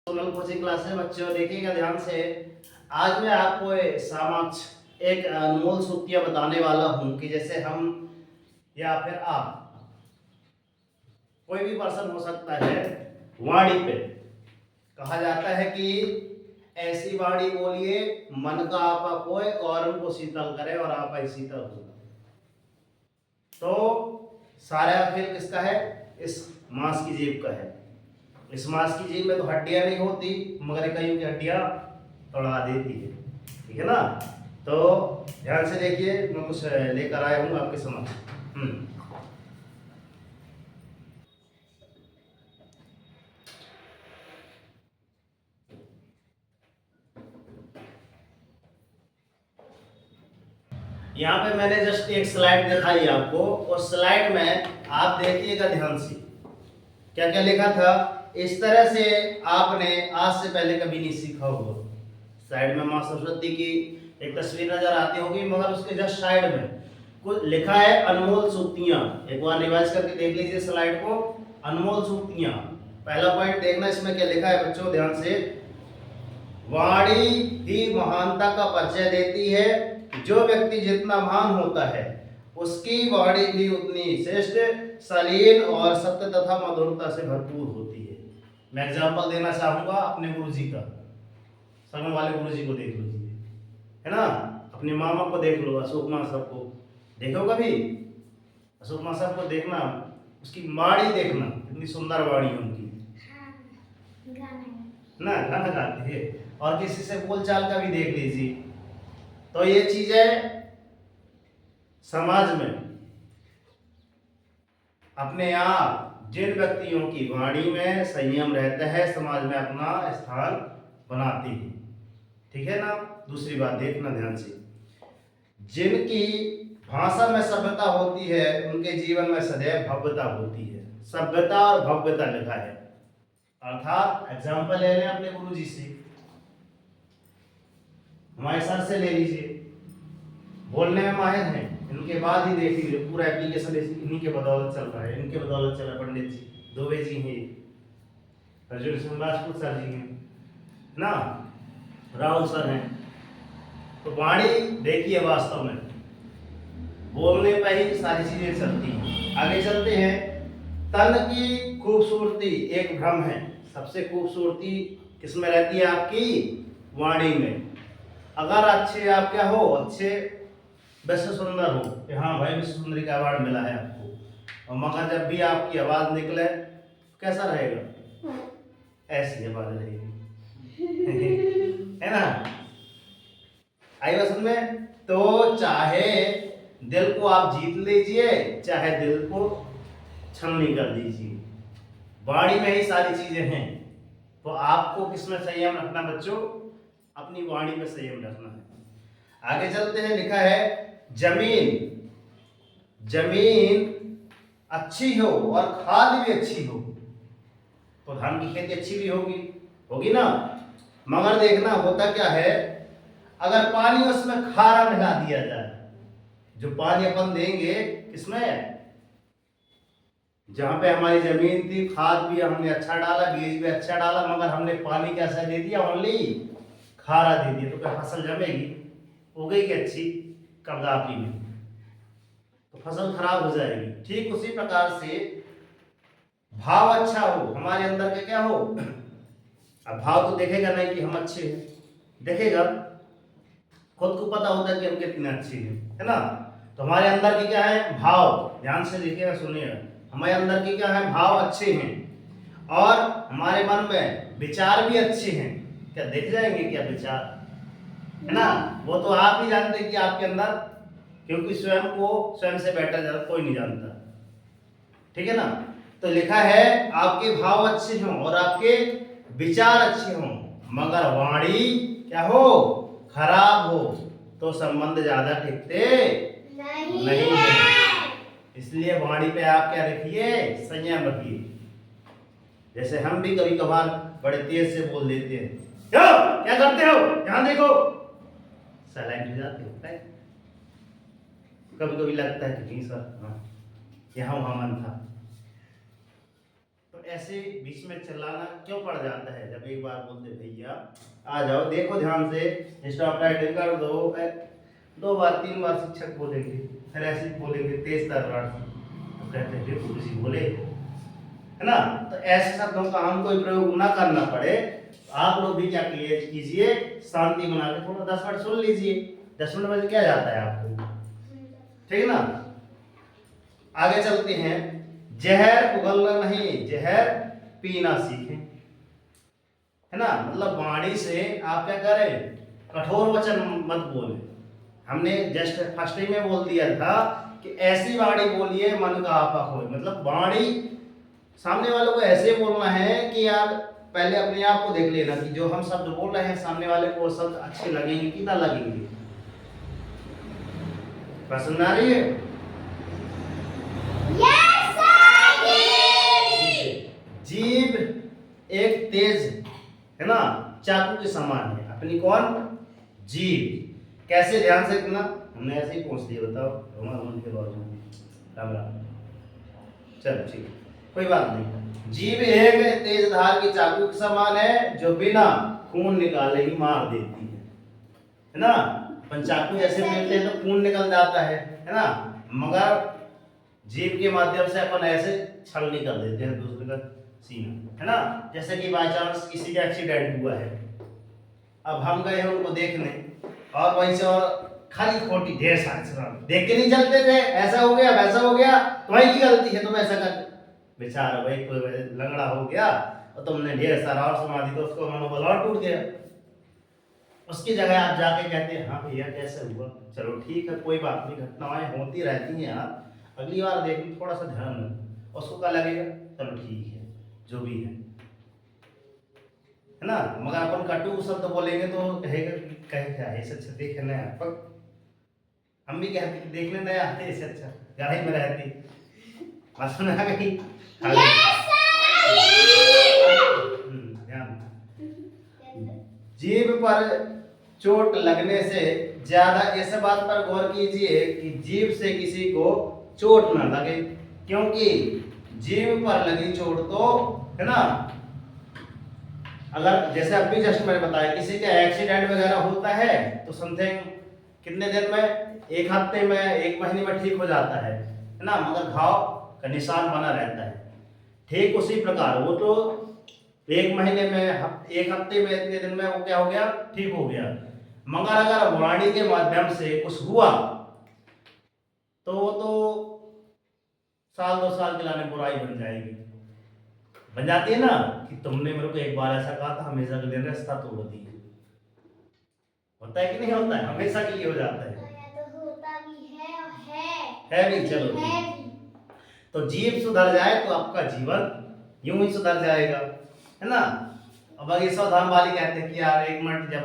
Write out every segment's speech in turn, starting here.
Sonal coaching class है बच्चों, देखिएगा ध्यान से। आज मैं आपको समक्ष एक अनमोल सूक्तियां बताने वाला हूं कि जैसे हम या फिर आप, कोई भी पर्सन हो सकता है, वाणी पे कहा जाता है कि ऐसी वाणी बोलिए मन का आपा कोय और उनको शीतल करे और आप ही शीतल हो। तो सारा खेल किसका है? इस मांस की जीव का है। इस मांस की जीव में तो हड्डियां नहीं होती, मगर कईयों की हड्डियां तोड़ा देती है। ठीक है ना? तो ध्यान से देखिए, मैं कुछ लेकर आया हूं आपके समक्ष। यहाँ पे मैंने जस्ट एक स्लाइड दिखाई आपको, उस स्लाइड में आप देखिएगा ध्यान से क्या क्या लिखा था। इस तरह से आपने आज से पहले कभी नहीं सीखा होगा। साइड में मां सरस्वती की एक तस्वीर नजर आती होगी, मगर उसके जस्ट साइड में कुछ लिखा है अनमोल सूक्तियां। एक बार रिवाइज करके देख लीजिए स्लाइड को। अनमोल सूक्तियां, पहला पॉइंट देखना इसमें क्या लिखा है बच्चों, ध्यान से। वाणी ही महानता का परिचय देती है। जो व्यक्ति जितना महान होता है उसकी वाणी भी उतनी श्रेष्ठ, शालीन और सत्य तथा मधुरता से भरपूर होती है। मैं एग्जांपल देना चाहूंगा अपने गुरुजी का। संगम वाले गुरुजी को देख लीजिए, है ना? अपने मामा को देख लो, अशोक मां साहब को देखो कभी। अशोक मां साहब को देखना, उसकी वाणी देखना, कितनी सुंदर वाणी है उनकी ना, गाना गाते हैं। और किसी से बोलचाल का भी देख लीजिए। तो ये चीज है समाज में अपने आप जिन व्यक्तियों की वाणी में संयम रहता है, समाज में अपना स्थान बनाती है। ठीक है ना? दूसरी बात देखना ध्यान से, जिनकी भाषा में सभ्यता होती है उनके जीवन में सदैव भव्यता होती है। सभ्यता और भव्यता लिखा है, अर्थात एग्जाम्पल ले लें अपने गुरु जी से, हमारे सर से ले लीजिए। बोलने में माहिर हैं, इनके बाद ही देख लीजिए पूरा एप्लीकेशन इन्हीं के बदौलत चल रहा है। इनके बदौलत चल रहा है। पंडित जी दुबे जी हैं, अर्जुन राजपूत सर जी हैं ना, राहुल सर हैं। तो वाणी देखिए, वास्तव में बोलने पर ही सारी चीजें चलती हैं। आगे चलते हैं। तन की खूबसूरती एक भ्रम है। सबसे खूबसूरती किसमें रहती है? आपकी वाणी में। अगर अच्छे आप क्या हो, अच्छे विश्व सुंदर हो कि हाँ भाई विश्व सुंदरी का अवार्ड मिला है आपको, और मगर जब भी आपकी आवाज निकले कैसा रहेगा? ऐसी आवाज रहेगी है ना? आई बात समझ में? तो चाहे दिल को आप जीत लीजिए, चाहे दिल को छलनी कर दीजिए, वाणी में ही सारी चीजें हैं। तो आपको किसमें संयम रखना बच्चों? अपनी वाणी में संयम रखना है। आगे चलते हैं। लिखा है जमीन अच्छी हो और खाद भी अच्छी हो तो धान की खेती अच्छी भी होगी, होगी ना? मगर देखना होता क्या है, अगर पानी उसमें खारा मिला दिया जाए, जो पानी अपन देंगे किसमें, जहां पे हमारी जमीन थी, खाद भी हमने अच्छा डाला, बीज भी अच्छा डाला, मगर हमने पानी कैसा दे दिया? ओनली खारा दे दिया। तो क्या फसल जमेगी? उगेगी अच्छी? कदापि नहीं, तो फसल खराब हो जाएगी। ठीक उसी प्रकार से भाव अच्छा हो, हमारे अंदर के क्या हो, अब भाव तो देखेगा नहीं कि हम अच्छे हैं, देखेगा, खुद को पता होता है कि हम कितने अच्छे हैं, है ना? तो हमारे अंदर की क्या है? भाव। ध्यान से देखिएगा, सुनिएगा। हमारे अंदर की क्या है? भाव अच्छे हैं, और हमारे मन में विचार भी अच्छे हैं। क्या देख जाएंगे क्या विचार, है ना? वो तो आप ही जानते हैं कि आपके अंदर, क्योंकि स्वयं को स्वयं से बेटर ज्यादा कोई नहीं जानता। ठीक है ना? तो लिखा है आपके भाव अच्छे हों और आपके विचार अच्छे हों, मगर वाणी क्या हो? खराब हो तो संबंध ज्यादा टिकते नहीं है। इसलिए वाणी पे आप क्या रखिए? संयम रखिए। जैसे हम भी कभी कभार बड़े तेज से बोल देते हैं, क्यों क्या करते हो, यहां देखो, साइलेंट हो जाते हो। कभी कभी लगता है कि नहीं सर, हाँ यहाँ वहां मन था। तो ऐसे बीच में चिल्लाना क्यों पड़ जाता है? जब एक बार बोलते भैया आ जाओ, देखो ध्यान से, स्टॉप राइटिंग कर दो, 2 बार 3 बार शिक्षक बोलेंगे, फिर ऐसे बोलेंगे तेज तर्रार से, तो कहते हैं देखो किसी बोले, है ना? तो ऐसे शब्दों का हम कोई प्रयोग ना करना पड़े, आप लोग भी क्या कीजिए, शांति बना के थोड़ा 10 मिनट सुन लीजिए। 10 मिनट में क्या जाता है आपको, ठीक है ना? आगे चलते हैं। जहर उगलना नहीं, जहर पीना सीखें, है ना? मतलब वाणी से आप क्या करें, कठोर वचन मत बोले। हमने जस्ट फर्स्ट ही में बोल दिया था कि ऐसी वाणी बोलिए मन का आपा खोए। मतलब वाणी सामने वालों को ऐसे बोलना है कि यार पहले अपने आप को देख लेना कि जो हम शब्द बोल रहे हैं सामने वाले को वो शब्द अच्छे लगेंगे कि ना लगेंगे। पसंद आ रही है? जीभ एक तेज, है ना, चाकू के समान है अपनी। कौन? जीभ। कैसे? ध्यान से देखना, हमने ऐसे ही पूछ दिया, बताओ के बाजू राम राम। चलो ठीक है, कोई बात नहीं। जीभ एक तेज धार की चाकू के समान है जो बिना खून निकाले ही मार देती है ना? अपन चाकू ऐसे फेंकते हैं तो खून निकल जाता है ना? मगर जीभ के माध्यम से अपन ऐसे छलनी कर देते हैं दूसरे का सीना, है ना? जैसे कि बाय चांस किसी का एक्सीडेंट हुआ है, अब हम गए हैं उनको देखने, और वहीं से और खाली खोटी ढेर सारे शराब देख के नहीं चलते थे, ऐसा हो गया वैसा हो गया, तुम्हारी की गलती है, तुम ऐसा कर। बेचारा भाई कोई लंगड़ा हो गया और तुमने ढेर सारा और सुना दी तो उसको मनोबल और टूट गया। उसकी जगह आप जाके कहते हैं हाँ भैया कैसे हुआ, चलो ठीक है कोई बात नहीं, घटनाएं होती रहती हैं यार, अगली बार देखना थोड़ा सा ध्यान रखो। उसको क्या लगेगा, चलो ठीक है जो भी है ना? मगर अपन कटु शब्द बोलेंगे तो कहेगा कहे क्या है, इससे अच्छा देखे नया पर हम भी कहते कि देखने नया आते, इससे अच्छा गढ़ाई में रहती। बात सुना गई? जीभ पर चोट लगने से ज्यादा इस बात पर गौर कीजिए कि जीभ से किसी को चोट ना लगे, क्योंकि जीभ पर लगी चोट तो, है ना, अगर जैसे अभी जस्ट मैंने बताया किसी का एक्सीडेंट वगैरह होता है तो समथिंग कितने दिन में, 1 हफ्ते में, 1 महीने में ठीक हो जाता है ना? मगर घाव का निशान बना रहता है। ठीक उसी प्रकार वो तो 1 महीने में, 1 हफ्ते में, इतने दिन में वो क्या हो गया, ठीक हो गया। मगर अगर वाणी के माध्यम से कुछ हुआ तो वो तो साल 2 साल के लाने बुराई बन जाएगी, बन जाती है ना? कि तुमने मेरे को एक बार ऐसा कहा था, हमेशा के लिए रास्ता तोड़ दी। होता है कि नहीं होता है? हमेशा के लिए हो जाता है, तो होता भी है और है भी। चलो तो जीभ सुधर जाए तो आपका जीवन यूं ही सुधर जाएगा, है ना? अब अगर सावधान वाली कहते हैं कि यार 1 मिनट, जब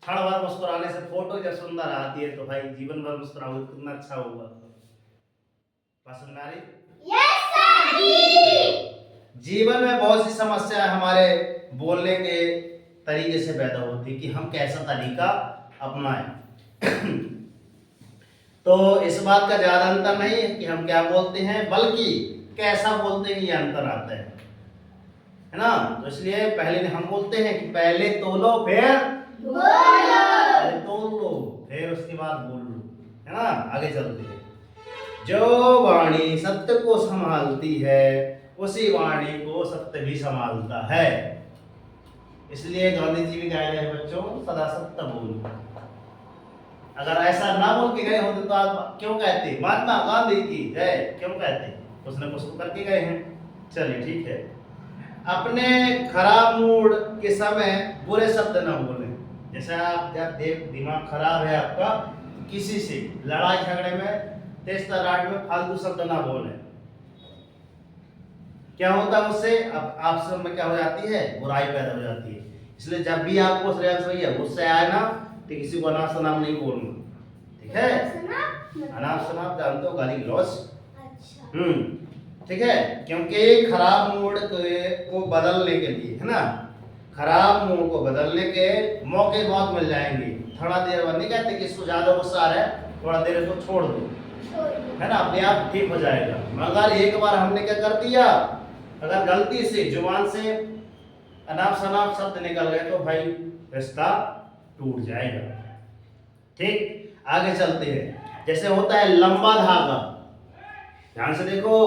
क्षण भर मुस्कुराने से फोटो जब सुंदर आती है तो भाई जीवन भर मुस्कुराओगे तो कितना अच्छा होगा। पसंद आ रही? जीवन में बहुत सी समस्याएं हमारे बोलने के तरीके से पैदा होती है कि हम कैसा तरीका अपनाएं। तो इस बात का ज्यादा अंतर नहीं है कि हम क्या बोलते हैं, बल्कि कैसा बोलते हैं ये अंतर आता है ना? तो इसलिए पहले हम बोलते हैं कि पहले तोलो फिर बोलो, पहले तोल लो फिर उसके बाद बोल लो, है ना? आगे चलते हैं। जो वाणी सत्य को संभालती है उसी वाणी को सत्य भी संभालता है। इसलिए गांधी जी भी कह रहे हैं बच्चों सदा सत्य बोलो। अगर ऐसा ना बोल के गए होते तो आप क्यों कहते महात्मा गांधी की जय, क्यों कहते? कुछ ना कुछ तो करके गए हैं। चलिए ठीक है। अपने खराब मूड के समय बुरे शब्द ना बोलें। जैसे आप जब दिमाग खराब है आपका, किसी से लड़ाई झगड़े में, तेज तर्राट में फालतू शब्द ना बोलें। क्या होता है उससे? अब आप सब में क्या हो जाती है, बुराई पैदा हो जाती है। इसलिए जब भी आपको श्रेयांश भैया गुस्से आए ना तो किसी को अनाप शनाप नहीं बोलना, ठीक है? अनाप शनाप जानते हो, गाली गलौज। अच्छा। ठीक है, क्योंकि खराब मूड को बदलने के लिए, है ना, खराब मूड को बदलने के मौके बहुत मिल जाएंगे। थोड़ा देर बाद नहीं कहते कि इसको ज्यादा गुस्सा आ रहा है, थोड़ा देर इसको छोड़ दो, है ना, अपने आप ठीक हो जाएगा। मगर एक बार हमने क्या कर दिया, अगर गलती से जुबान से अनाप शनाप शब्द निकल गए तो भाई रिश्ता टूट जाएगा। ठीक, आगे चलते हैं। जैसे होता है लंबा धागा, ध्यान से देखो,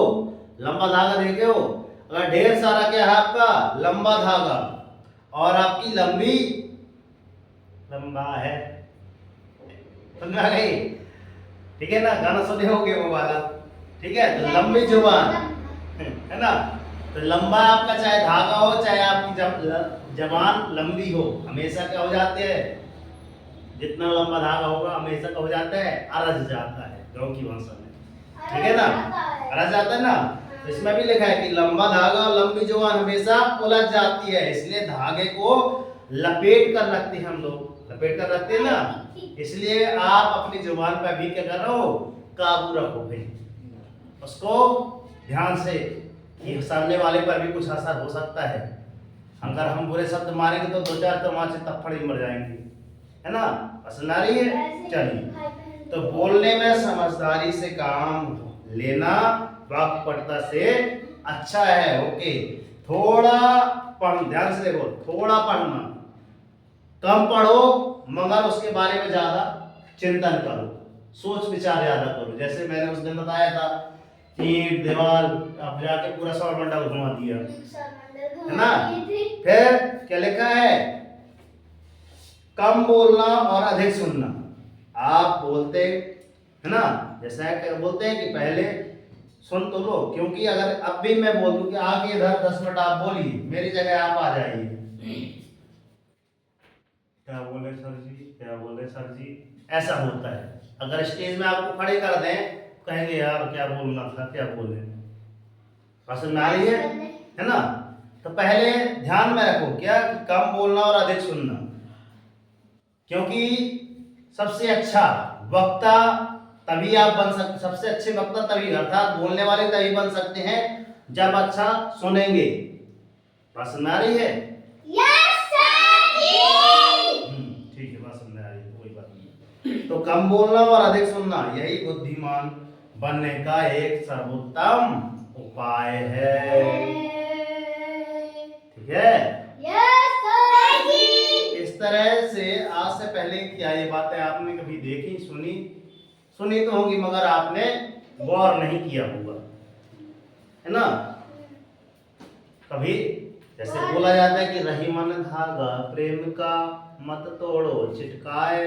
लंबा धागा देखे हो, अगर ढेर सारा क्या है आपका लंबा धागा और आपकी लंबी लंबा है, समझ में आ गई? ठीक है ना, गाना सुने होगे वो वाला। ठीक है, तो लंबी जुबान है ना, तो लंबा आपका चाहे धागा हो चाहे आपकी जबान लंबी हो, हमेशा क्या हो जाते हैं, जितना लंबा धागा होगा हमेशा क्या हो जाता है, अरज जाता है गाँव की भाषा में। ठीक है ना, अरज जाता है ना, तो इसमें भी लिखा है कि लंबा धागा और लंबी जुबान हमेशा उलझ जाती है, इसलिए धागे को लपेट कर रखते हैं हम लोग, लपेट कर रखते हैं ना, इसलिए आप अपनी जुबान पर भी क्या करो, काबू रखो भाई, उसको ध्यान से, कि सामने वाले पर भी कुछ असर हो सकता है। अगर हम बुरे शब्द मारेंगे तो 2-4 तमाचे तप्पड़ ही मर जाएंगे, है ना, पसंद आ रही है? चलिए, तो बोलने में समझदारी से काम लेना वाक्पटुता से अच्छा है। ओके, थोड़ा पढ़, ध्यान से देखो, थोड़ा पढ़ना, कम पढ़ो मगर उसके बारे में ज्यादा चिंतन करो, सोच विचार ज्यादा करो। जैसे मैंने उस दिन बताया था, ईंट दीवार, अब जाके पूरा सौरमंडल घुमा दिया, है ना। फिर क्या लिखा है, कम बोलना और अधिक सुनना। आप बोलते है ना, जैसा क्या बोलते हैं कि पहले सुन तो लो, क्योंकि अगर अब भी मैं बोल दूं कि आगे इधर 10 मिनट आप बोलिए, मेरी जगह आप आ जाइए, क्या बोले सर जी, क्या बोले सर जी, ऐसा होता है। अगर स्टेज में आपको खड़े कर दें, कहेंगे यार क्या बोलना था, क्या बोले, समझ में आ रही है ना। तो पहले ध्यान में रखो क्या, कम बोलना और अधिक सुनना, क्योंकि सबसे अच्छा वक्ता तभी आप बन सकते, सबसे अच्छे वक्ता तभी, अर्थात बोलने वाले तभी बन सकते हैं जब अच्छा सुनेंगे। बात समझ आ रही है? ठीक है, बात समझ आ रही है, कोई बात नहीं। तो कम बोलना और अधिक सुनना यही बुद्धिमान बनने का एक सर्वोत्तम उपाय है। ठीक है, इस तरह से आज से पहले क्या ये बातें आपने कभी देखी, सुनी तो होगी मगर आपने गौर नहीं किया होगा, है ना। कभी जैसे बोला जाता है कि रही मन धागा प्रेम का, मत तोड़ो चिटकाए,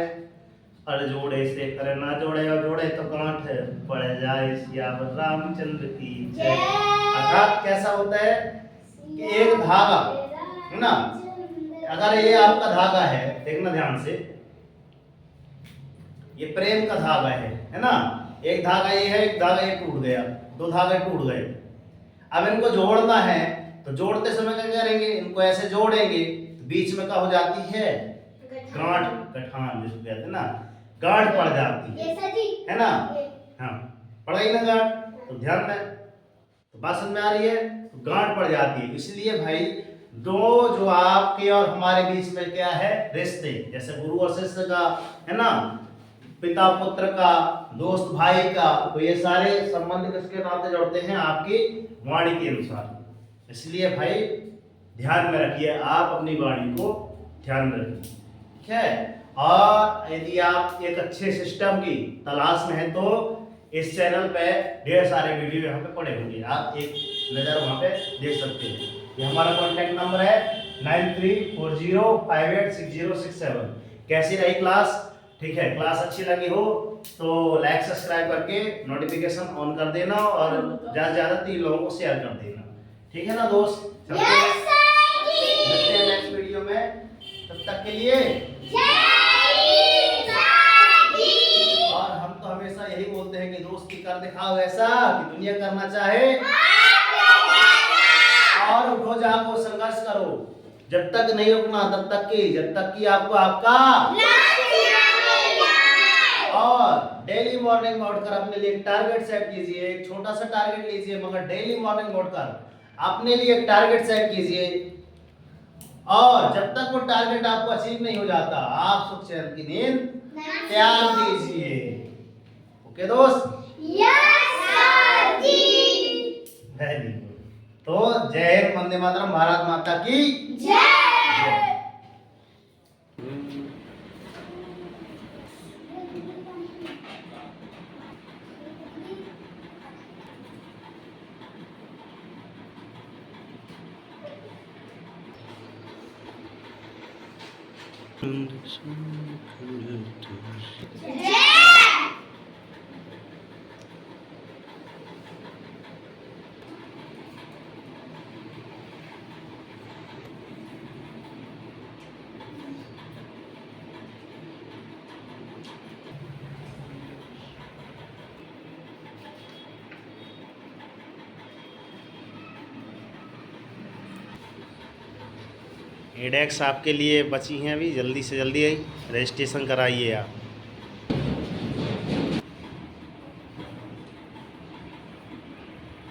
अर जोड़े से करे ना जोड़े, और जोड़े तो गांठ पड़ जाए, सियावर रामचंद्र की जय। अर्थात कैसा होता है कि एक धागा है ना, अगर ये आपका धागा है, देखना ध्यान से, ये प्रेम का धागा है ना, एक धागा ये है, एक धागा ये टूट गया, 2 धागे टूट गए। अब इनको जोड़ना है तो जोड़ते समय क्या करेंगे, इनको ऐसे जोड़ेंगे तो बीच में क्या हो जाती है, गांठ, गठान जिसको कहते हैं ना, गांठ पड़ जाती है ना। हाँ, पड़ गई ना गांठ, तो ध्यान में, तो बात समझ में आ रही है, तो गांठ पड़ जाती है। इसलिए भाई जो आपके और हमारे बीच में क्या है, रिश्ते, जैसे गुरु और शिष्य का है ना, पिता पुत्र का, दोस्त भाई का, तो ये सारे संबंध किसके नाते जोड़ते हैं, आपकी वाणी के अनुसार। इसलिए भाई ध्यान में रखिए, आप अपनी वाणी को ध्यान में रखिए, ठीक है। और यदि आप एक अच्छे सिस्टम की तलाश में हैं तो इस चैनल पे ढेर सारे वीडियो यहाँ पे पड़े होंगे, आप एक नज़र वहाँ पे देख सकते हैं। ये हमारा कॉन्टैक्ट नंबर है 9340586067। कैसी रही क्लास? ठीक है, क्लास अच्छी लगी हो तो लाइक सब्सक्राइब करके नोटिफिकेशन ऑन कर देना और ज़्यादा से ज़्यादा 3 लोगों को शेयर कर देना, ठीक है ना दोस्त। मिलते हैं नेक्स्ट वीडियो में, तब तक के लिए और हम तो हमेशा यही बोलते हैं कि दोस्ती कर दिखाओ ऐसा कि दुनिया करना चाहे, और उठो जागो संघर्ष करो, जब तक नहीं रुकना तब तक कि आपको आपका, और डेली मॉर्निंग में उठकर अपने लिए एक टारगेट सेट कीजिए, एक छोटा सा टारगेट लीजिए मगर डेली मॉर्निंग में उठकर अपने लिए एक टारगेट सेट कीजिए, और जब तक वो टारगेट आपको अचीव नहीं हो जाता आप सुख चैन की नींद त्याग दीजिए। ओके दोस्त, यस सर जी। Very good. तो जय हिंद, वंदे मातरम, भारत माता की जय। एडेक्स आपके लिए बची हैं अभी, जल्दी से जल्दी रजिस्ट्रेशन कराइए आप।